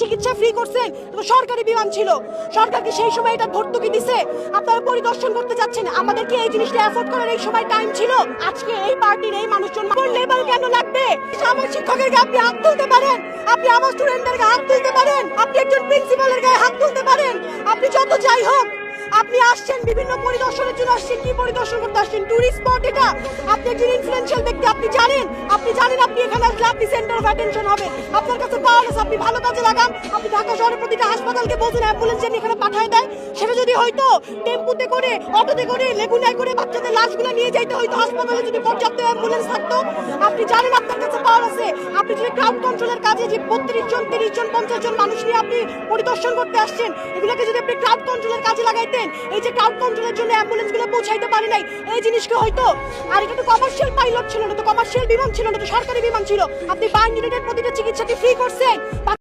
চিকিৎসা ফ্রি করছেন, তো সরকারি বিমান ছিল, সরকারকে সেই সময় এটা ভর্তুকি দিছে, আপনারা পরিদর্শন করতে যাচ্ছেন। আমাদের কি এই জিনিসটা এফোর্ড করার এই সময় টাইম ছিল? আজকে এই পার্টির এই মানুষজন লেভেল কেন লাগবে? আমার শিক্ষকের গায়ে আপনি হাত তুলতে পারেন, আপনি আমার স্টুডেন্টদের গায়ে হাত তুলতে পারেন, আপনি একজন প্রিন্সিপালের গায়ে হাত তুলতে পারেন, আপনি যত যাই হোক। আপনি আসছেন বিভিন্ন পরিদর্শনের জন্য, আসছেন কি পরিদর্শন করতে আসছেন? টুরিস্ট স্পট এটা। আপনি একজন ইনফ্লুয়েন্সিয়াল ব্যক্তি, আপনি জানেন আপনি এখানে আসলে আপনি সেন্টার অফ অ্যাটেনশন হবেন। আপনার কাছে পাওয়ার আছে, আপনি ভালো কাজে লাগান। আপনি ঢাকা শহরের প্রতিটা হাসপাতালকে বলছেন অ্যাম্বুলেন্স এখানে পাঠায় দেয়। সেটা যদি হয়তো টেম্পুতে করে, অটোতে করে, লেগুনায় করে বাচ্চাদের লাশগুলো নিয়ে যাইতে হয়তো হাসপাতালে, যদি পর্যাপ্ত অ্যাম্বুলেন্স থাকতো। আপনি জানেন আপনার কাছে পাওয়ার আছে। আপনি যদি ক্রাউড কন্ট্রোলের কাজে যে 32 জন, 30 জন, 50 জন মানুষ নিয়ে আপনি পরিদর্শন করতে আসছেন, এগুলোকে যদি আপনি ক্রাউড কন্ট্রোলের কাজে লাগাইতেন, এই যে ক্রাউড কন্ট্রোলের জন্য অ্যাম্বুলেন্স গুলো পৌঁছাইতে পারে নাই, এই জিনিসকে হয়তো। আর এটা তো কমার্শিয়াল পাইলট ছিল না, তো কমার্শিয়াল বিমান ছিল না, তো সরকারি বিমান ছিল। আপনি বার্ন ইউনিটের প্রতিটা চিকিৎসাকে ফ্রি করছেন।